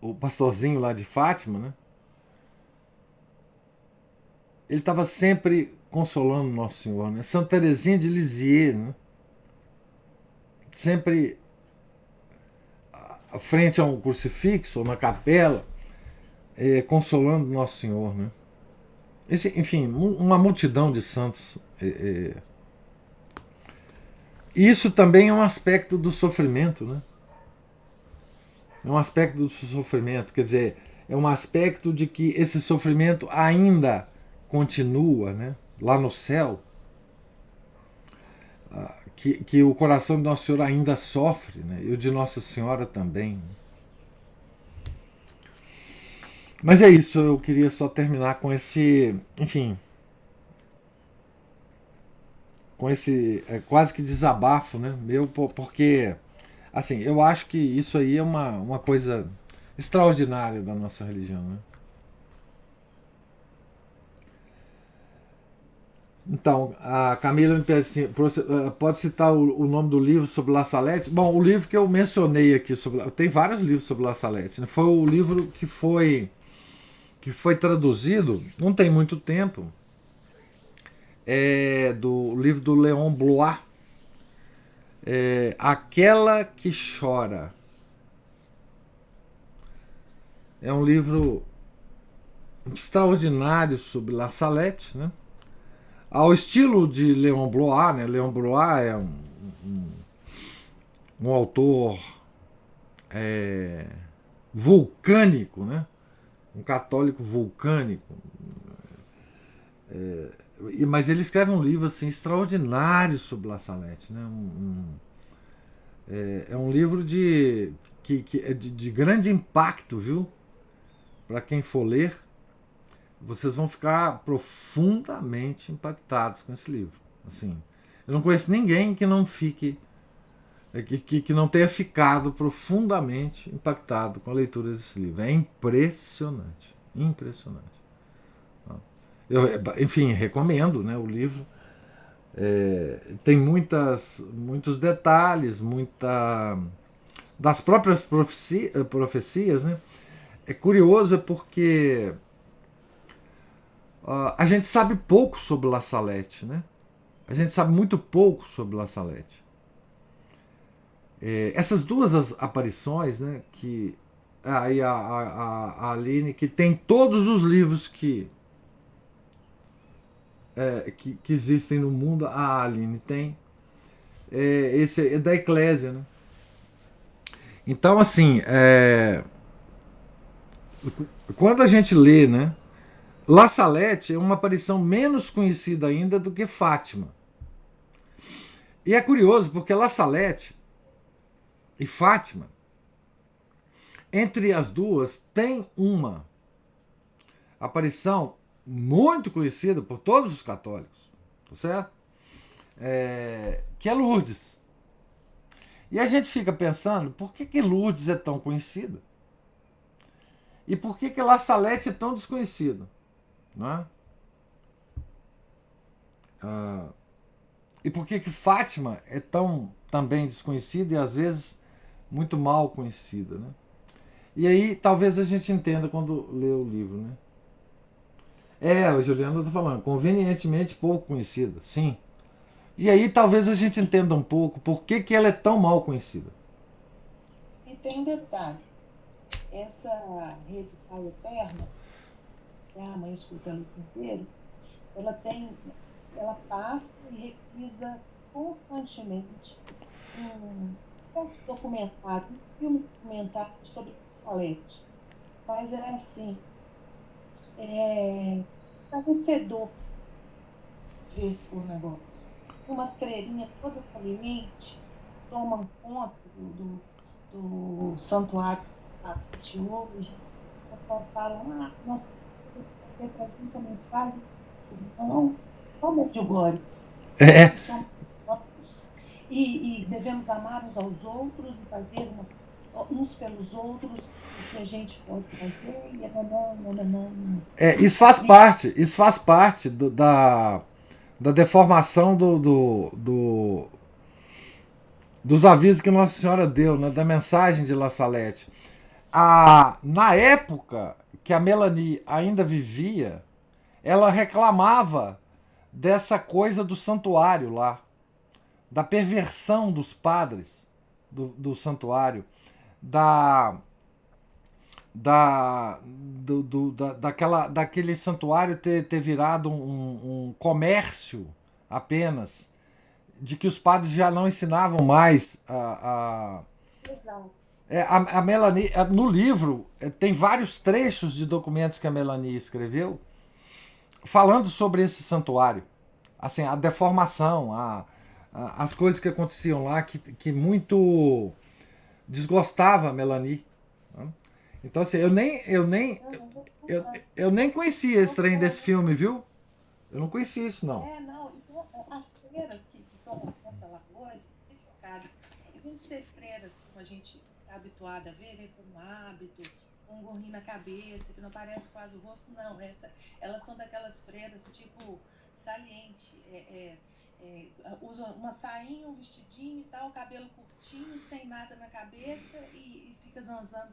o pastorzinho lá de Fátima, né, ele estava sempre consolando Nosso Senhor, né? Santa Teresinha de Lisieux, né, sempre à frente a um crucifixo, uma capela, consolando Nosso Senhor, né? Enfim, uma multidão de santos. Isso também é um aspecto do sofrimento, né? É um aspecto do sofrimento, quer dizer, é um aspecto de que esse sofrimento ainda continua, né? Lá no céu, que o coração de Nosso Senhor ainda sofre, né? E o de Nossa Senhora também, né? Mas é isso, eu queria só terminar com esse, enfim, com esse quase que desabafo, né, meu, porque, assim, eu acho que isso aí é uma coisa extraordinária da nossa religião, né? Então, a Camila me pede assim, pode citar o nome do livro sobre La Salette? Bom, o livro que eu mencionei aqui sobre, tem vários livros sobre La Salette, né? Foi o livro que foi traduzido, não tem muito tempo, do livro do Léon Blois, Aquela que Chora. É um livro extraordinário sobre La Salette, né? Ao estilo de Léon Blois, né? Léon Blois é um autor vulcânico, né? Um católico vulcânico. Mas ele escreve um livro assim extraordinário sobre La Salette, né? É um livro que é de grande impacto, viu? Para quem for ler, vocês vão ficar profundamente impactados com esse livro. Assim, eu não conheço ninguém que não fique que não tenha ficado profundamente impactado com a leitura desse livro. É impressionante, impressionante. Eu, enfim, recomendo, né, o livro. Tem muitos detalhes, das próprias profecias, né? É curioso porque a gente sabe pouco sobre La Salette, né? A gente sabe muito pouco sobre La Salette. Essas duas aparições, né? Que aí a Aline, que tem todos os livros que existem no mundo, a Aline tem. Esse é da Eclésia, né? Então, assim, quando a gente lê, né? La Salette é uma aparição menos conhecida ainda do que Fátima. E é curioso porque La Salette e Fátima, entre as duas, tem uma aparição muito conhecida por todos os católicos, tá certo? Que é Lourdes. E a gente fica pensando, por que Lourdes é tão conhecida? E por que La Salette é tão desconhecida? Né? E por que Fátima é tão também desconhecida e às vezes muito mal conhecida, né? E aí talvez a gente entenda quando lê o livro, né? O Juliano está falando, convenientemente pouco conhecida, sim. E aí talvez a gente entenda um pouco por que ela é tão mal conhecida. E tem um detalhe, essa rede Pai Eterna, que é a Mãe Escutando o Inteiro, ela tem, ela passa e reprisa constantemente um documentário, um filme documentário sobre Salete. Mas é assim, é estarrecedor ver o negócio. Umas freirinhas todas salientes tomam conta do santuário de hoje. O pessoal fala, nós temos para a gente a mensagem. Não, só Medjugorje. Nós É, que somos santos e devemos amar uns aos outros e fazer uns pelos outros o que a gente pode fazer. E não, não, não, não. isso faz parte da deformação dos avisos que Nossa Senhora deu, né, da mensagem de La Salette. Na época que a Melanie ainda vivia, ela reclamava dessa coisa do santuário lá, da perversão dos padres do santuário, da, daquele santuário ter virado um comércio apenas, de que os padres já não ensinavam mais Exato. a Melanie. No livro, tem vários trechos de documentos que a Melanie escreveu falando sobre esse santuário. Assim, a deformação, as coisas que aconteciam lá que muito desgostava a Melanie. Né? Então, assim, eu nem conhecia esse trem desse filme, viu? Eu não conhecia isso, não. Não, então, as freiras que tomam conta lá hoje, fiquei chocada. Em vez de ser freiras, como a gente está habituado a ver, vem com um hábito, com um gorrinho na cabeça, que não parece quase o rosto, não. Elas são daquelas freiras, tipo saliente. Usa uma sainha, um vestidinho e tal, cabelo curtinho, sem nada na cabeça e fica zanzando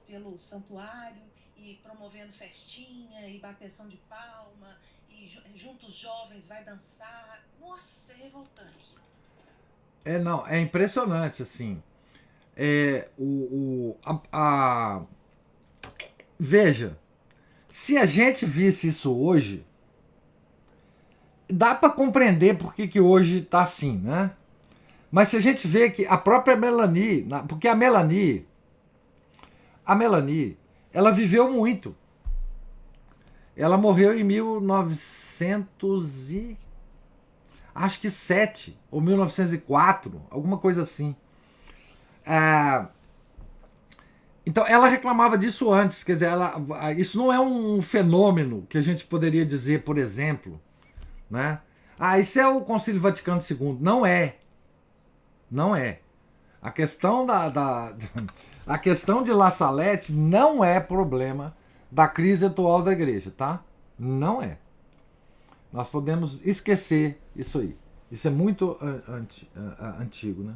pelo santuário e promovendo festinha e bateção de palma e junto os jovens vai dançar. Nossa, é revoltante. Não, é impressionante, assim. É, veja, se a gente visse isso hoje, dá para compreender por que hoje está assim, né? Mas se a gente vê que a própria Melanie, porque a Melanie, ela viveu muito. Ela morreu em 1900 e acho que 7 ou 1904, alguma coisa assim. Então ela reclamava disso antes, quer dizer, isso não é um fenômeno que a gente poderia dizer, por exemplo, né? Isso é o Concílio Vaticano II. Não é. Não é. A questão a questão de La Salette não é problema da crise atual da igreja, tá? Não é. Nós podemos esquecer isso aí. Isso é muito antigo, né?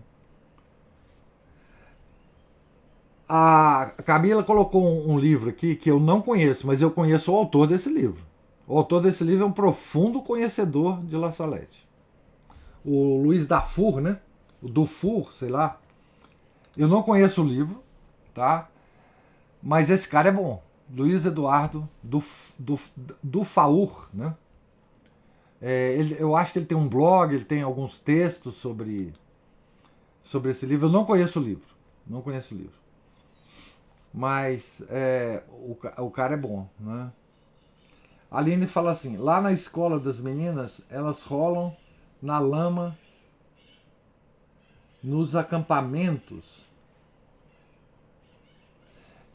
A Camila colocou um livro aqui que eu não conheço, mas eu conheço o autor desse livro. O autor desse livro é um profundo conhecedor de La Salette. O Luiz Dafour, né? O Dufour, sei lá. Eu não conheço o livro, tá? Mas esse cara é bom. Luiz Eduardo Dufaur, né? Eu acho que ele tem um blog, ele tem alguns textos sobre esse livro. Eu não conheço o livro. Não conheço o livro. Mas o cara é bom, né? A Aline fala assim: lá na escola das meninas, elas rolam na lama nos acampamentos.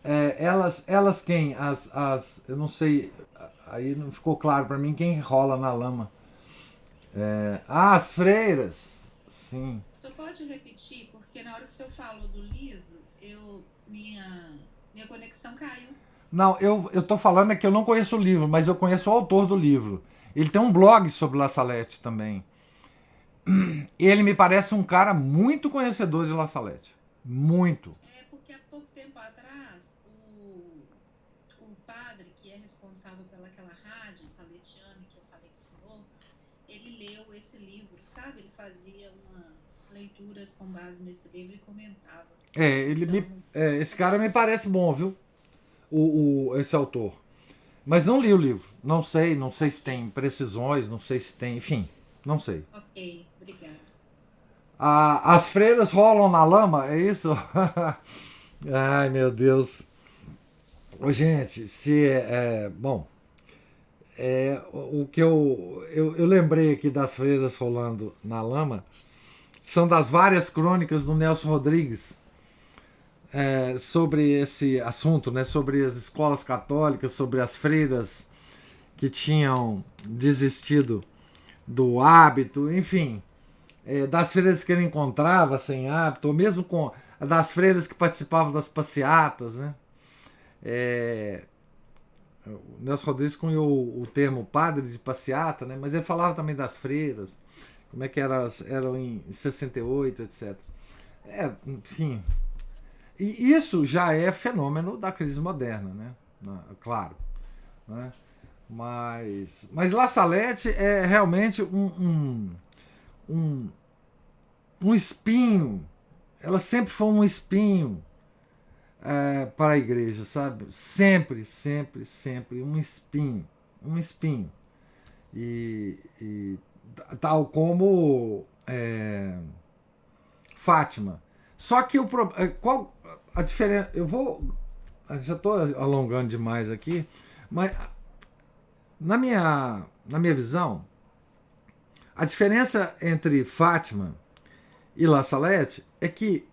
Elas quem? Eu não sei, aí não ficou claro para mim quem rola na lama. As freiras, sim. Você pode repetir, porque na hora que o senhor falou do livro, minha conexão caiu. Não, eu tô falando é que eu não conheço o livro, mas eu conheço o autor do livro. Ele tem um blog sobre La Salette também. Ele me parece um cara muito conhecedor de La Salette. Muito. Porque há pouco tempo atrás, o padre que é responsável pelaquela rádio saletiana que eu falei com o senhor, ele leu esse livro, sabe? Ele fazia umas leituras com base nesse livro e comentava. Esse cara me parece bom, viu? Esse autor. Mas não li o livro. Não sei se tem precisões, não sei se tem, enfim, não sei. Ok, obrigada. As freiras rolam na lama, é isso? Ai, meu Deus. Ô, gente, bom, o que eu lembrei aqui das freiras rolando na lama são das várias crônicas do Nelson Rodrigues sobre esse assunto, né? Sobre as escolas católicas, sobre as freiras que tinham desistido do hábito, enfim, das freiras que ele encontrava sem hábito, ou mesmo com das freiras que participavam das passeatas, né? O Nelson Rodrigues cunhou o termo padre de passeata, né? Mas ele falava também das freiras, como é que eram em 68, etc. Enfim. E isso já é fenômeno da crise moderna, né? Claro. Né? Mas La Salette é realmente um espinho. Ela sempre foi um espinho para a igreja, sabe? Sempre, sempre, sempre um espinho. Um espinho. E tal como Fátima. Só que qual a diferença? Já estou alongando demais aqui, mas na minha visão, a diferença entre Fátima e La Salette é que,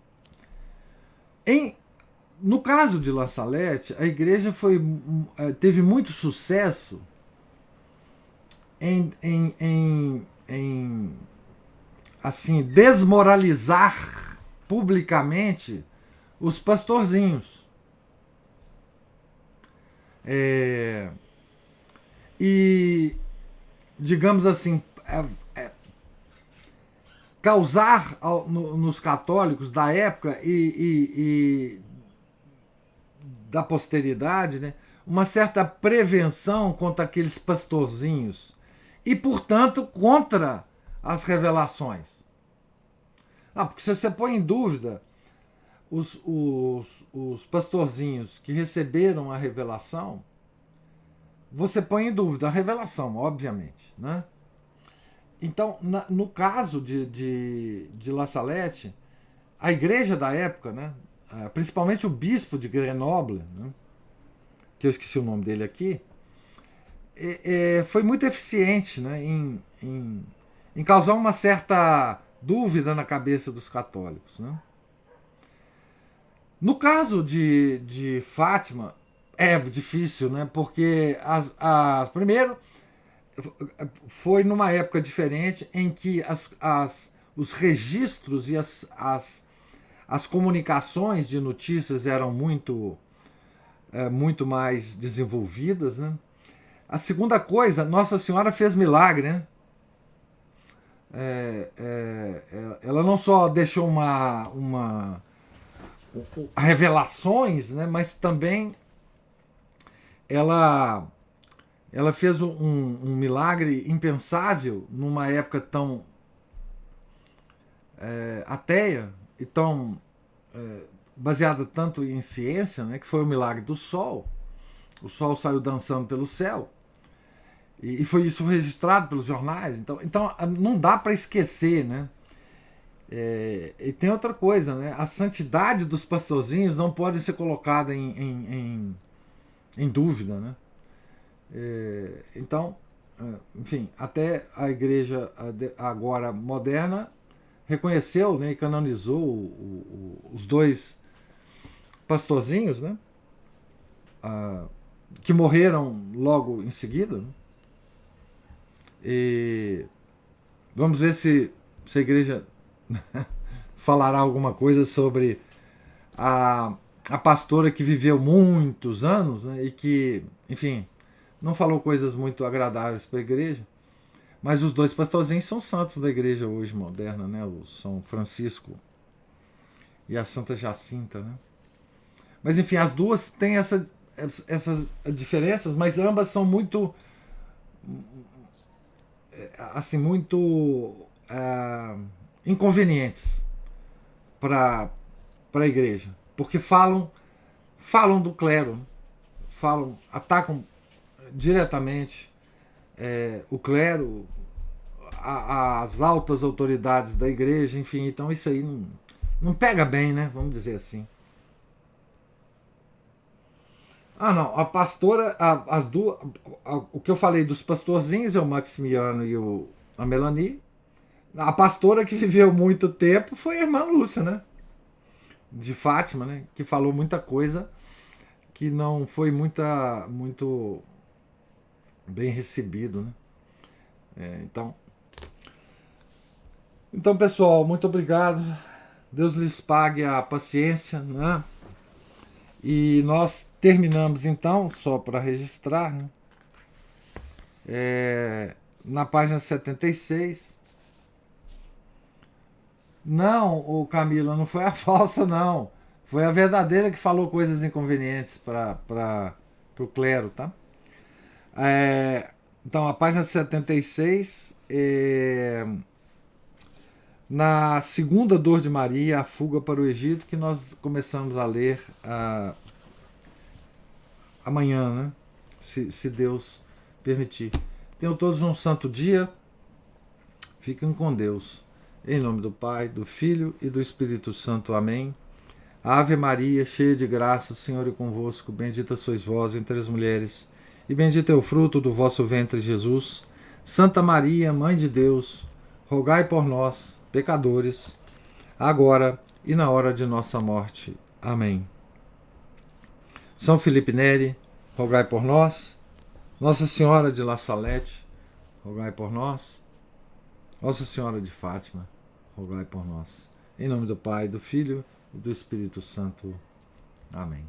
no caso de La Salette, a igreja teve muito sucesso em assim, desmoralizar publicamente os pastorzinhos. E digamos assim, causar nos católicos da época e da posteridade, né, uma certa prevenção contra aqueles pastorzinhos e, portanto, contra as revelações. Porque se você põe em dúvida os pastorzinhos que receberam a revelação, você põe em dúvida a revelação, obviamente, né? Então, no caso de La Salette, a igreja da época, né, principalmente o bispo de Grenoble, né, que eu esqueci o nome dele aqui, foi muito eficiente, né, em causar uma certa dúvida na cabeça dos católicos, né? No caso de Fátima, é difícil, né, porque primeiro, foi numa época diferente em que os registros e as comunicações de notícias eram muito mais desenvolvidas, né? A segunda coisa, Nossa Senhora fez milagre, né? Ela não só deixou revelações, né, mas também ela fez um milagre impensável numa época tão ateia e tão baseada tanto em ciência, né, que foi o milagre do Sol. O Sol saiu dançando pelo céu e foi isso registrado pelos jornais. Então não dá para esquecer, né? E tem outra coisa, né? A santidade dos pastorzinhos não pode ser colocada em dúvida, né? Então, enfim, até a igreja agora moderna reconheceu, né, e canonizou os dois pastorzinhos, né, que morreram logo em seguida, né? E vamos ver se a igreja falará alguma coisa sobre a pastora que viveu muitos anos, né, e que, enfim, não falou coisas muito agradáveis para a igreja, mas os dois pastorzinhos são santos da igreja hoje moderna, né, o São Francisco e a Santa Jacinta, né? Mas enfim, as duas têm essas diferenças, mas ambas são muito assim, muito inconvenientes para a igreja, porque falam do clero, atacam diretamente o clero, as altas autoridades da igreja, enfim, então isso aí não pega bem, né? Vamos dizer assim. Não, a pastora, as duas, o que eu falei dos pastorzinhos é o Maximiano e a Melanie. A pastora que viveu muito tempo foi a irmã Lúcia, né? De Fátima, né? Que falou muita coisa que não foi muito bem recebido, né? Então, pessoal, muito obrigado. Deus lhes pague a paciência, né? E nós terminamos então, só para registrar, né? Na página 76. Não, Camila, não foi a falsa, não. Foi a verdadeira que falou coisas inconvenientes para o clero, tá? Então, a página 76, na segunda dor de Maria, a fuga para o Egito, que nós começamos a ler amanhã, né? Se Deus permitir. Tenham todos um santo dia. Fiquem com Deus. Em nome do Pai, do Filho e do Espírito Santo. Amém. Ave Maria, cheia de graça, o Senhor é convosco. Bendita sois vós entre as mulheres, e bendito é o fruto do vosso ventre, Jesus. Santa Maria, Mãe de Deus, rogai por nós, pecadores, agora e na hora de nossa morte. Amém. São Felipe Neri, rogai por nós. Nossa Senhora de La Salette, rogai por nós. Nossa Senhora de Fátima, rogai por nós. Em nome do Pai, do Filho e do Espírito Santo. Amém.